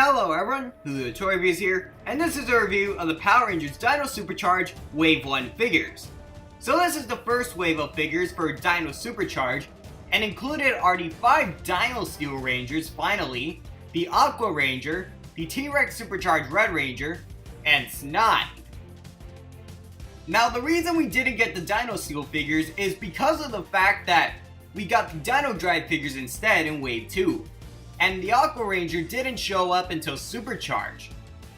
Hello everyone, Hulu Toy Reviews here, and this is a review of the Power Rangers Dino Supercharge Wave 1 figures. So this is the first wave of figures for Dino Supercharge, and included are the 5 Dino Steel Rangers finally, the Aqua Ranger, the T-Rex Supercharged Red Ranger, and Snide. Now the reason we didn't get the Dino Steel figures is because of the fact that we got the Dino Drive figures instead in Wave 2. And the Aqua Ranger didn't show up until Supercharge.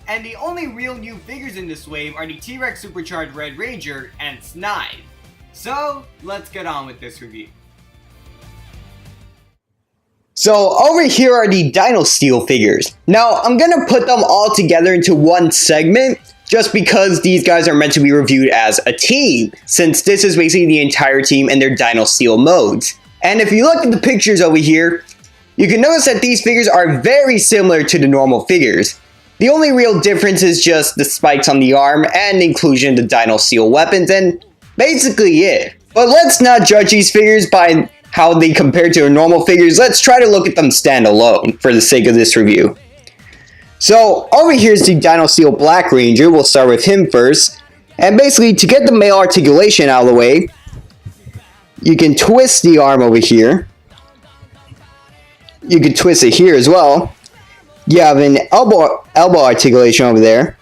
And the only real new figures in this wave are the T-Rex Supercharged Red Ranger and Snide. So, let's get on with this review. So over here are the Dino Steel figures. Now I'm gonna put them all together into one segment just because these guys are meant to be reviewed as a team, since this is basically the entire team in their Dino Steel modes. And if you look at the pictures over here, you can notice that these figures are very similar to the normal figures. The only real difference is just the spikes on the arm and the inclusion of the Dino Steel weapons, and basically it. But let's not judge these figures by how they compare to their normal figures. Let's try to look at them standalone for the sake of this review. So over here is the Dino Steel Black Ranger. We'll start with him first. And basically, to get the male articulation out of the way, you can twist the arm over here. You can twist it here as well. You have an elbow articulation over there.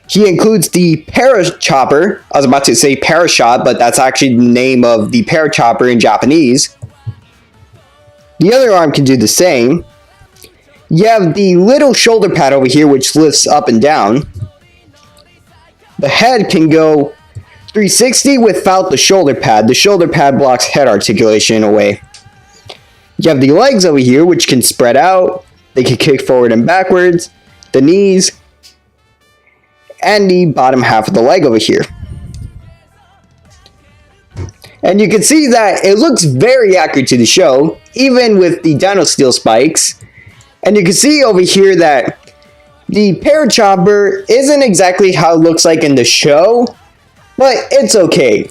He includes the Parachopper. I was about to say Parashot, but that's actually the name of the Parachopper in Japanese. The other arm can do the same. You have the little shoulder pad over here, which lifts up and down. The head can go 360 without the shoulder pad. The shoulder pad blocks head articulation away. You have the legs over here, which can spread out. They can kick forward and backwards. The knees. And the bottom half of the leg over here. And you can see that it looks very accurate to the show, even with the Dino Steel spikes. And you can see over here that the Parachopper isn't exactly how it looks like in the show, but it's okay.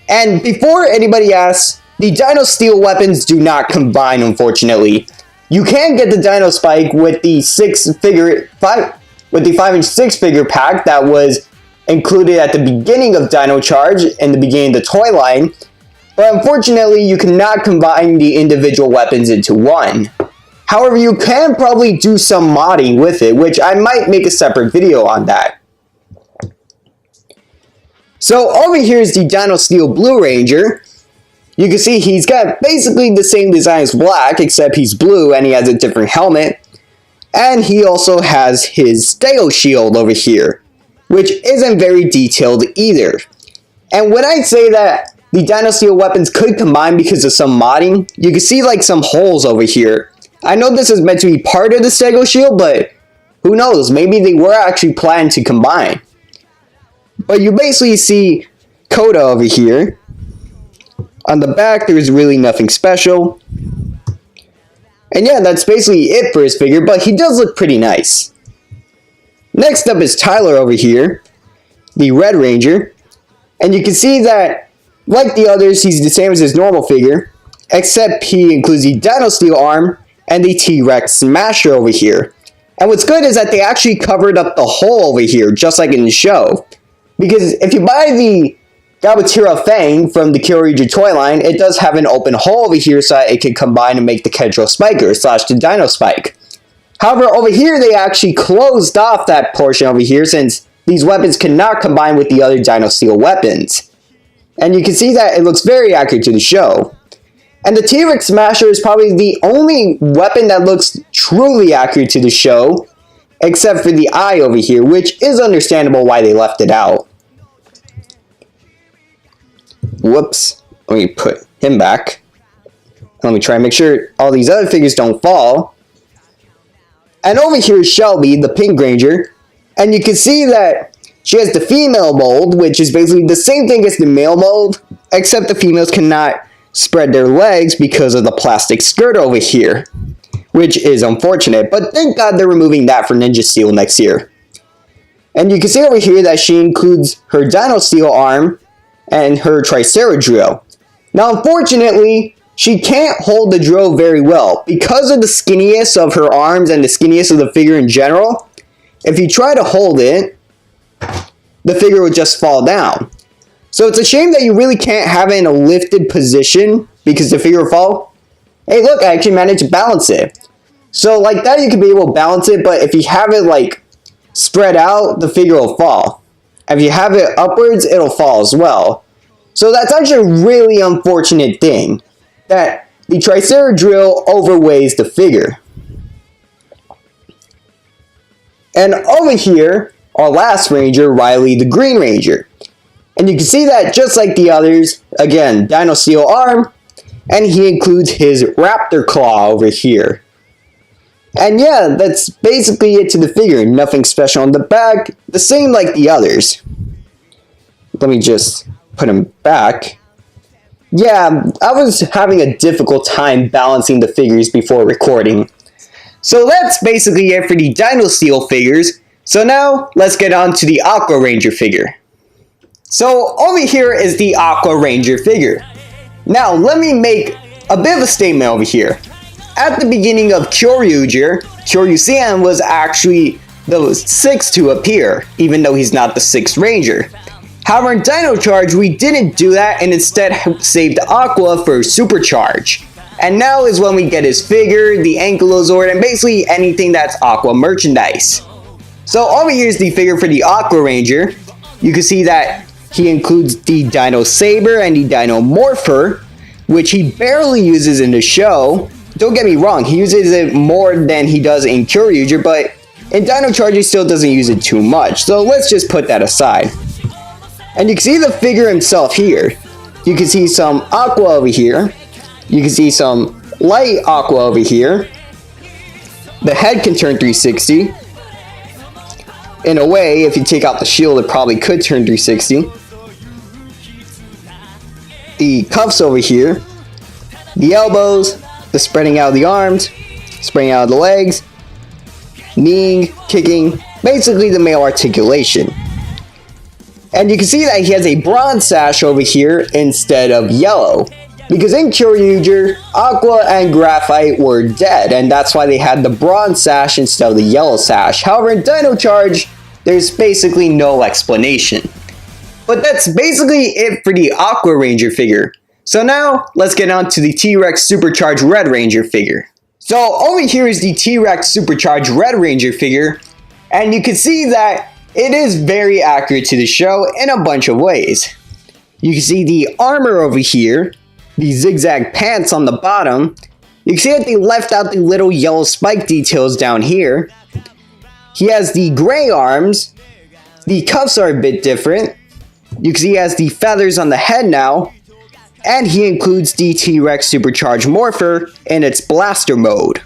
And before anybody asks, the Dino Steel weapons do not combine, unfortunately. You can get the Dino Spike with the 5" 6-figure pack that was included at the beginning of Dino Charge and the beginning of the toy line, but unfortunately you cannot combine the individual weapons into one. However, you can probably do some modding with it, which I might make a separate video on that. So over here is the Dino Steel Blue Ranger. You can see he's got basically the same design as Black, except he's blue and he has a different helmet. And he also has his Stego Shield over here, which isn't very detailed either. And when I say that the Dino Steel weapons could combine because of some modding, you can see like some holes over here. I know this is meant to be part of the Stego Shield, but who knows, maybe they were actually planned to combine. But you basically see Coda over here. On the back, there's really nothing special. And yeah, that's basically it for his figure, but he does look pretty nice. Next up is Tyler over here, the Red Ranger. And you can see that, like the others, he's the same as his normal figure, except he includes the Dino Steel arm and the T-Rex Smasher over here. And what's good is that they actually covered up the hole over here, just like in the show. Because if you buy the Gabatira Fang from the Kyoryuger toy line, it does have an open hole over here so that it can combine and make the Kedro Spiker / the Dino Spike. However, over here they actually closed off that portion over here since these weapons cannot combine with the other Dino Steel weapons. And you can see that it looks very accurate to the show. And the T-Rex Smasher is probably the only weapon that looks truly accurate to the show, except for the eye over here, which is understandable why they left it out. Whoops, let me put him back. Let me try and make sure all these other figures don't fall. And over here is Shelby, the Pink Ranger. And you can see that she has the female mold, which is basically the same thing as the male mold, except the females cannot spread their legs because of the plastic skirt over here, which is unfortunate, but thank God they're removing that for Ninja Steel next year. And you can see over here that she includes her Dino Steel arm and her Tricera Drill. Now unfortunately, she can't hold the drill very well. Because of the skinniness of her arms and the skinniness of the figure in general, if you try to hold it, the figure will just fall down. So it's a shame that you really can't have it in a lifted position because the figure will fall. Hey look, I actually managed to balance it. So like that you can be able to balance it, but if you have it like spread out, the figure will fall. If you have it upwards, it'll fall as well. So that's actually a really unfortunate thing, that the Tricera drill overweighs the figure. And over here, our last Ranger, Riley the Green Ranger. And you can see that just like the others, again, Dino Steel arm, and he includes his Raptor Claw over here. And yeah, that's basically it to the figure, nothing special on the back, the same like the others. Let me just put him back. Yeah, I was having a difficult time balancing the figures before recording. So that's basically it for the Dino Steel figures. So now, let's get on to the Aqua Ranger figure. So over here is the Aqua Ranger figure. Now, let me make a bit of a statement over here. At the beginning of Kyoryu-san was actually the 6th to appear, even though he's not the 6th Ranger. However, in Dino Charge, we didn't do that and instead saved Aqua for Supercharge. And now is when we get his figure, the Ankylozord, and basically anything that's Aqua merchandise. So over here is the figure for the Aqua Ranger. You can see that he includes the Dino Saber and the Dino Morpher, which he barely uses in the show. Don't get me wrong, he uses it more than he does in Kyoryu, but in Dino Charge he still doesn't use it too much, so let's just put that aside. And you can see the figure himself here. You can see some Aqua over here. You can see some light Aqua over here. The head can turn 360. In a way, if you take out the shield, it probably could turn 360. The cuffs over here. The elbows. The spreading out of the arms, spreading out of the legs, kneeing, kicking, basically the male articulation. And you can see that he has a bronze sash over here instead of yellow. Because in Kyoryu, Aqua and Graphite were dead, and that's why they had the bronze sash instead of the yellow sash. However, in Dino Charge, there's basically no explanation. But that's basically it for the Aqua Ranger figure. So now, let's get on to the T-Rex Supercharge Red Ranger figure. So over here is the T-Rex Supercharge Red Ranger figure, and you can see that it is very accurate to the show in a bunch of ways. You can see the armor over here, the zigzag pants on the bottom. You can see that they left out the little yellow spike details down here. He has the gray arms. The cuffs are a bit different. You can see he has the feathers on the head now. And he includes the T-Rex Supercharged Morpher in its blaster mode.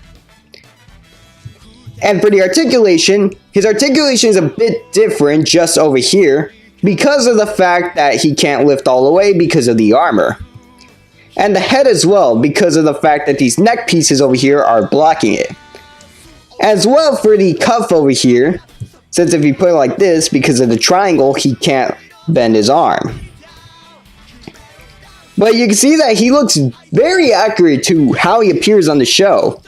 And for the articulation, his articulation is a bit different just over here because of the fact that he can't lift all the way because of the armor. And the head as well because of the fact that these neck pieces over here are blocking it. As well for the cuff over here, since if you put it like this, because of the triangle, he can't bend his arm. But you can see that he looks very accurate to how he appears on the show.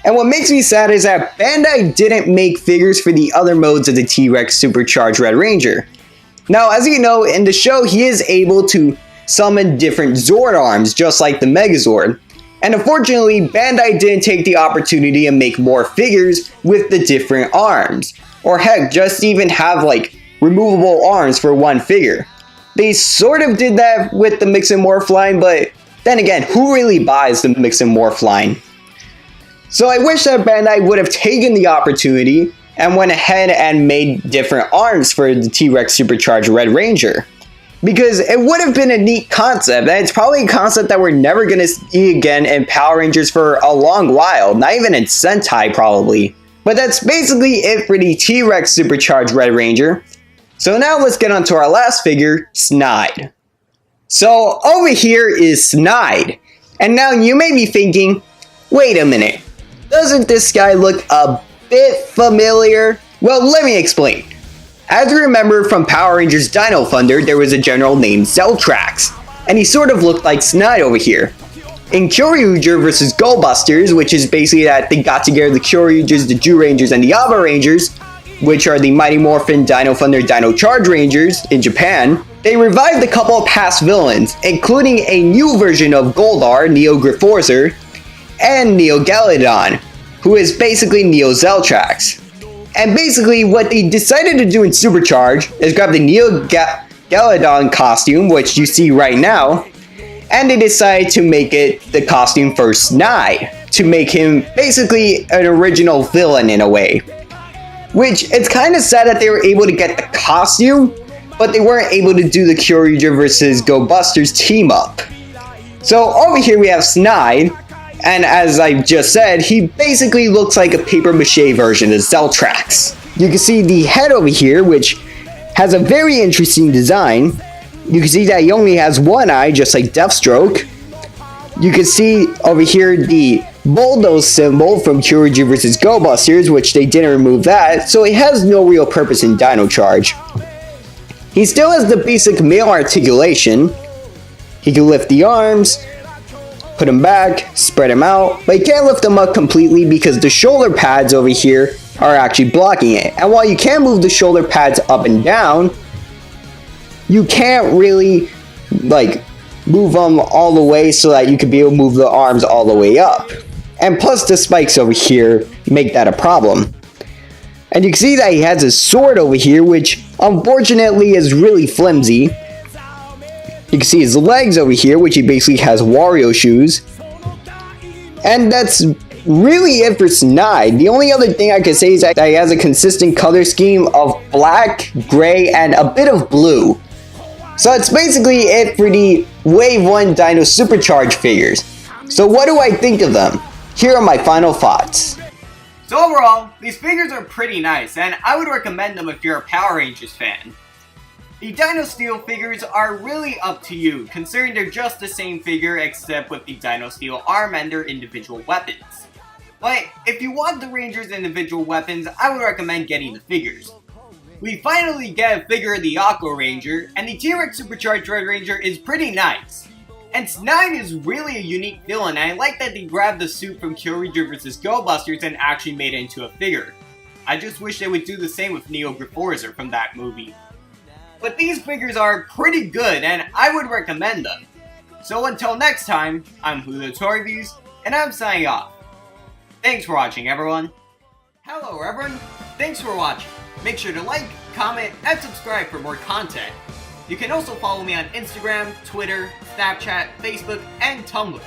And what makes me sad is that Bandai didn't make figures for the other modes of the T-Rex Supercharged Red Ranger. Now, as you know, in the show he is able to summon different Zord arms, just like the Megazord. And unfortunately, Bandai didn't take the opportunity and make more figures with the different arms. Or heck, just even have like removable arms for one figure. They sort of did that with the Mix and Morph line, but then again, who really buys the Mix and Morph line? So I wish that Bandai would have taken the opportunity and went ahead and made different arms for the T-Rex Supercharged Red Ranger. Because it would have been a neat concept, and it's probably a concept that we're never going to see again in Power Rangers for a long while, not even in Sentai probably. But that's basically it for the T-Rex Supercharged Red Ranger. So now let's get on to our last figure, Snide. So over here is Snide. And now you may be thinking, wait a minute, doesn't this guy look a bit familiar? Well, let me explain. As you remember from Power Rangers Dino Thunder, there was a general named Zeltrax, and he sort of looked like Snide over here. in Kyuryuger vs. Go Busters, which is basically that they got together the Kyuryugers, the Jew Rangers, and the Aqua Rangers, which are the Mighty Morphin, Dino Thunder, Dino Charge Rangers in Japan. They revived a couple of past villains, including a new version of Goldar, Neo Griforzer, and Neo Galladon, who is basically Neo Zeltrax. And basically what they decided to do in Supercharge is grab the Neo Galladon costume, which you see right now, and they decided to make it the costume for Snide, to make him basically an original villain in a way. Which, it's kind of sad that they were able to get the costume, but they weren't able to do the Kyuryuger vs. Go Busters team up. So over here we have Snide, and as I just said, he basically looks like a paper mache version of Zeltrax. You can see the head over here, which has a very interesting design. You can see that he only has one eye, just like Deathstroke. You can see over here the bulldoze symbol from Kyuryuger vs. Go Busters, which they didn't remove that, so it has no real purpose in Dino Charge. He still has the basic male articulation. He can lift the arms, put them back, spread them out, but he can't lift them up completely because the shoulder pads over here are actually blocking it. And while you can move the shoulder pads up and down, you can't really move them all the way so that you can be able to move the arms all the way up. And plus the spikes over here make that a problem. And you can see that he has his sword over here, which unfortunately is really flimsy. You can see his legs over here, which he basically has Wario shoes. And that's really it for Snide. The only other thing I can say is that he has a consistent color scheme of black, gray, and a bit of blue. So that's basically it for the Wave 1 Dino Supercharge figures. So what do I think of them? Here are my final thoughts. So overall, these figures are pretty nice, and I would recommend them if you're a Power Rangers fan. The Dino Steel figures are really up to you, considering they're just the same figure except with the Dino Steel arm and their individual weapons. But if you want the Rangers' individual weapons, I would recommend getting the figures. We finally get a figure of the Aqua Ranger, and the T-Rex Supercharged Red Ranger is pretty nice. And Snide is really a unique villain, and I like that they grabbed the suit from Kyuryuger vs. Go Busters and actually made it into a figure. I just wish they would do the same with Neo Griforzer from that movie. But these figures are pretty good, and I would recommend them. So until next time, I'm HudoToryViews, and I'm signing off. Thanks for watching, everyone. Hello, everyone. Thanks for watching. Make sure to like, comment, and subscribe for more content. You can also follow me on Instagram, Twitter, Snapchat, Facebook, and Tumblr.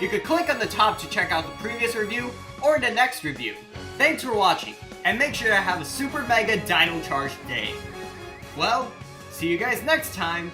You could click on the top to check out the previous review or the next review. Thanks for watching, and make sure to have a super mega Dino Charge day. Well, see you guys next time.